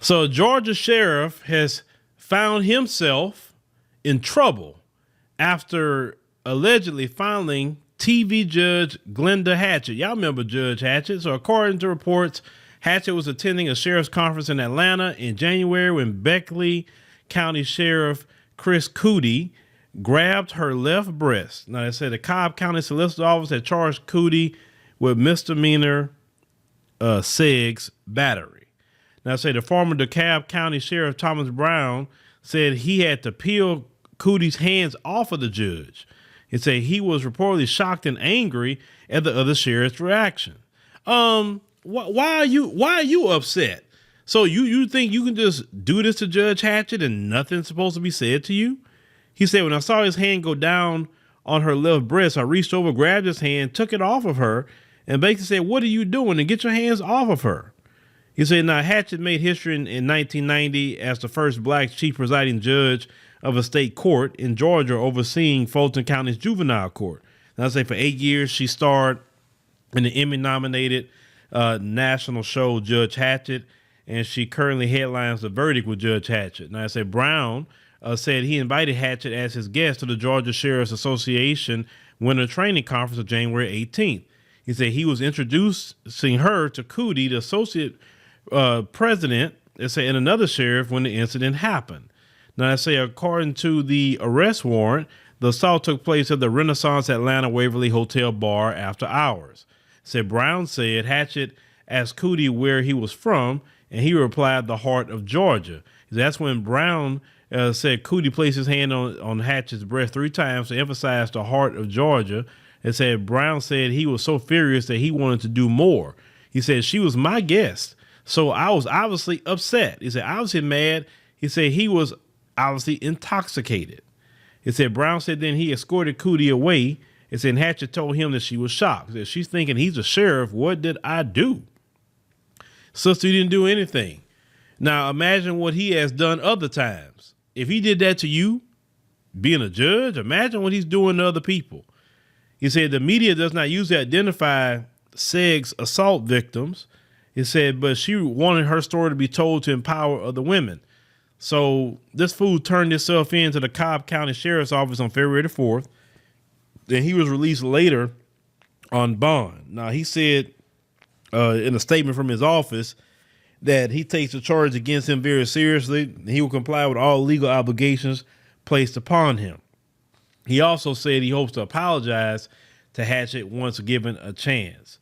So a Georgia sheriff has found himself in trouble after allegedly filing TV Judge Glenda Hatchett. Y'all remember Judge Hatchett. So according to reports, Hatchett was attending a sheriff's conference in Atlanta in January when Beckley County Sheriff Chris Cootie grabbed her left breast. Now, they said the Cobb County Solicitor's Office had charged Cootie with misdemeanor SEGS battery. Now, say the former DeKalb County Sheriff Thomas Brown said he had to peel Cootie's hands off of the judge. He said he was reportedly shocked and angry at the other sheriff's reaction. Why are you upset? So you think you can just do this to Judge Hatchett and nothing's supposed to be said to you? He said, when I saw his hand go down on her left breast, I reached over, grabbed his hand, took it off of her, and basically said, what are you doing? And get your hands off of her. He said, now Hatchett made history in 1990 as the first black chief presiding judge of a state court in Georgia overseeing Fulton County's juvenile court. Now, I say for 8 years, she starred in the Emmy-nominated national show Judge Hatchett, and she currently headlines The Verdict with Judge Hatchett. Now, I say Brown said he invited Hatchett as his guest to the Georgia Sheriff's Association Winter Training Conference of January 18th. He said he was introducing her to Cootie, the associate president, and another sheriff when the incident happened. Now, I say according to the arrest warrant, the assault took place at the Renaissance Atlanta Waverly Hotel bar after hours. Brown said Hatchett asked Cootie where he was from, and he replied, the heart of Georgia. That's when Brown said Cootie placed his hand on Hatchett's breast 3 times to emphasize the heart of Georgia. And said Brown said he was so furious that he wanted to do more. He said, she was my guest, so I was obviously upset. He said, obviously mad. He said he was obviously intoxicated. He said Brown said then he escorted Cootie away. He said Hatchett told him that she was shocked. That she's thinking, he's a sheriff. What did I do? Sister, you didn't do anything. Now imagine what he has done other times. If he did that to you, being a judge, imagine what he's doing to other people. He said the media does not usually identify SEGS assault victims. He said, but she wanted her story to be told to empower other women. So this fool turned himself in to the Cobb County Sheriff's Office on February the 4th. Then he was released later on bond. Now, he said in a statement from his office that he takes the charge against him very seriously. He will comply with all legal obligations placed upon him. He also said he hopes to apologize to Hatchett once given a chance.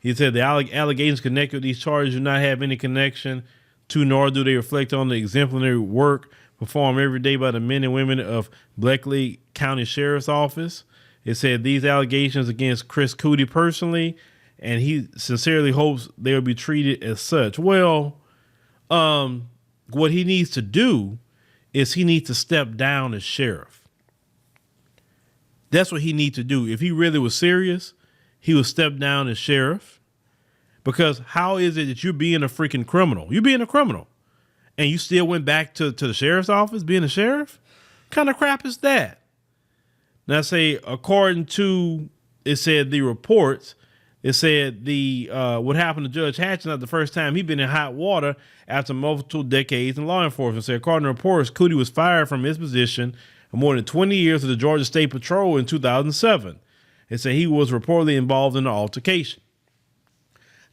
He said the allegations connected with these charges do not have any connection to, nor do they reflect on the exemplary work performed every day by the men and women of Beckley County Sheriff's Office. It said these allegations against Chris Cootie personally, and he sincerely hopes they will be treated as such. Well, what he needs to do is he needs to step down as sheriff. That's what he needs to do. If he really was serious, he would step down as sheriff. Because how is it that you're being a freaking criminal? You're being a criminal. And you still went back to the sheriff's office being a sheriff? What kind of crap is that? Now, say, according to, it said the reports, it said what happened to Judge Hatchett, not the first time he'd been in hot water after multiple decades in law enforcement. So according to reports, Cootie was fired from his position for more than 20 years of the Georgia State Patrol in 2007. It said he was reportedly involved in an altercation.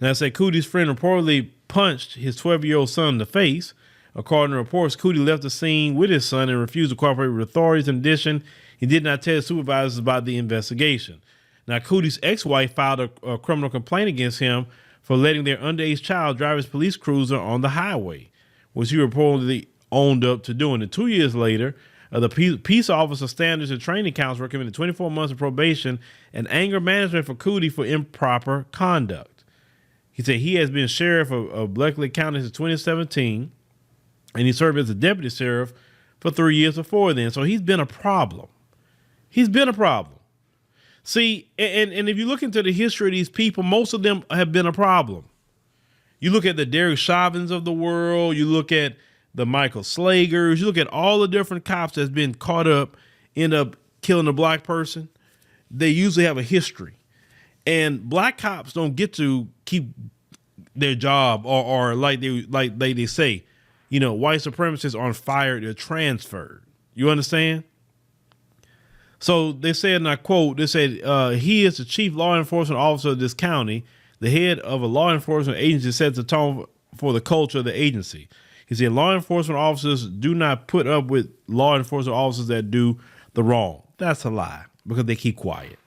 Now, it said Cootie's friend reportedly punched his 12-year-old son in the face. According to reports, Cootie left the scene with his son and refused to cooperate with authorities. In addition, he did not tell his supervisors about the investigation. Now, Cootie's ex-wife filed a criminal complaint against him for letting their underage child drive his police cruiser on the highway, which he reportedly owned up to doing. And 2 years later, the Peace Officer Standards and Training Council recommended 24 months of probation and anger management for Cootie for improper conduct. He said he has been sheriff of Beckley County since 2017, and he served as a deputy sheriff for 3 years before then. So he's been a problem. He's been a problem. See, and if you look into the history of these people, most of them have been a problem. You look at the Derek Chauvins of the world, you look at the Michael Slagers, you look at all the different cops that's been caught up, end up killing a black person. They usually have a history. And black cops don't get to keep their job or like they say, white supremacists aren't fired, they're transferred. You understand? So they said, and I quote, they said, he is the chief law enforcement officer of this county. The head of a law enforcement agency sets the tone for the culture of the agency. He said, law enforcement officers do not put up with law enforcement officers that do the wrong. That's a lie because they keep quiet.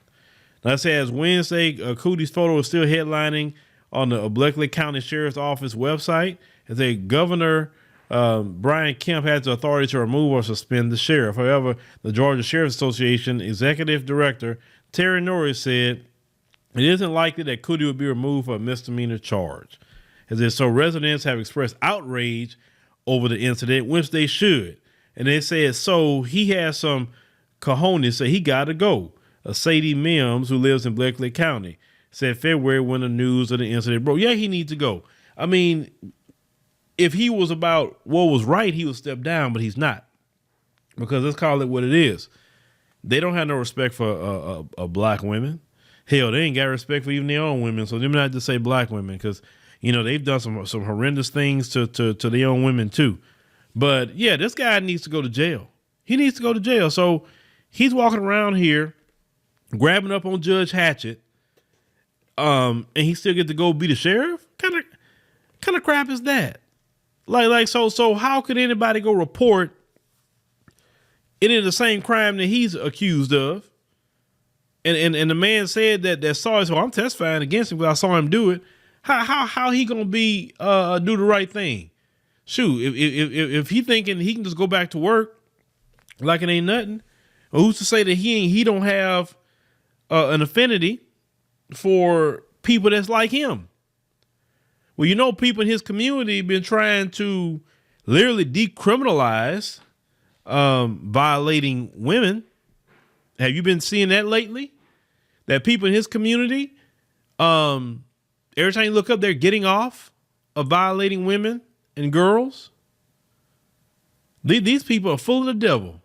Now, it says Wednesday, Cootie's photo is still headlining on the Bleckley County Sheriff's Office website. As a Governor Brian Kemp has the authority to remove or suspend the sheriff. However, the Georgia Sheriff's Association Executive Director Terry Norris said it isn't likely that Cootie will be removed for a misdemeanor charge. As if so, residents have expressed outrage over the incident, which they should. And they said, so he has some cojones, so he got to go. Sadie Mims, who lives in Bleckley County, said February when the news of the incident broke. Yeah, he needs to go. I mean, if he was about what was right, he would step down, but he's not. Because let's call it what it is. They don't have no respect for black women. Hell, they ain't got respect for even their own women. So they not to say black women because, they've done some horrendous things to their own women too. But yeah, this guy needs to go to jail. He needs to go to jail. So he's walking around here grabbing up on Judge Hatchett, and he still get to go be the sheriff? Kind of crap is that? So how could anybody go report it in the same crime that he's accused of? And the man said that saw it, so I'm testifying against him because I saw him do it. How he gonna be do the right thing? Shoot, if he thinking he can just go back to work like it ain't nothing, or who's to say that he don't have an affinity for people that's like him? Well, people in his community been trying to literally decriminalize violating women. Have you been seeing that lately? That people in his community, every time you look up, they're getting off of violating women and girls. These people are full of the devil,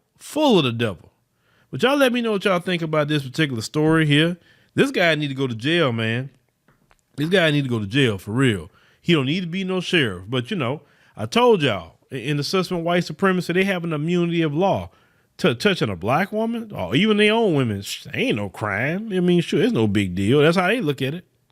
But y'all let me know what y'all think about this particular story here. This guy need to go to jail, man. This guy need to go to jail for real. He don't need to be no sheriff. But, I told y'all, in the suspect white supremacy, they have an immunity of law. Touching a black woman or even their own women, ain't no crime. I mean, sure, it's no big deal. That's how they look at it.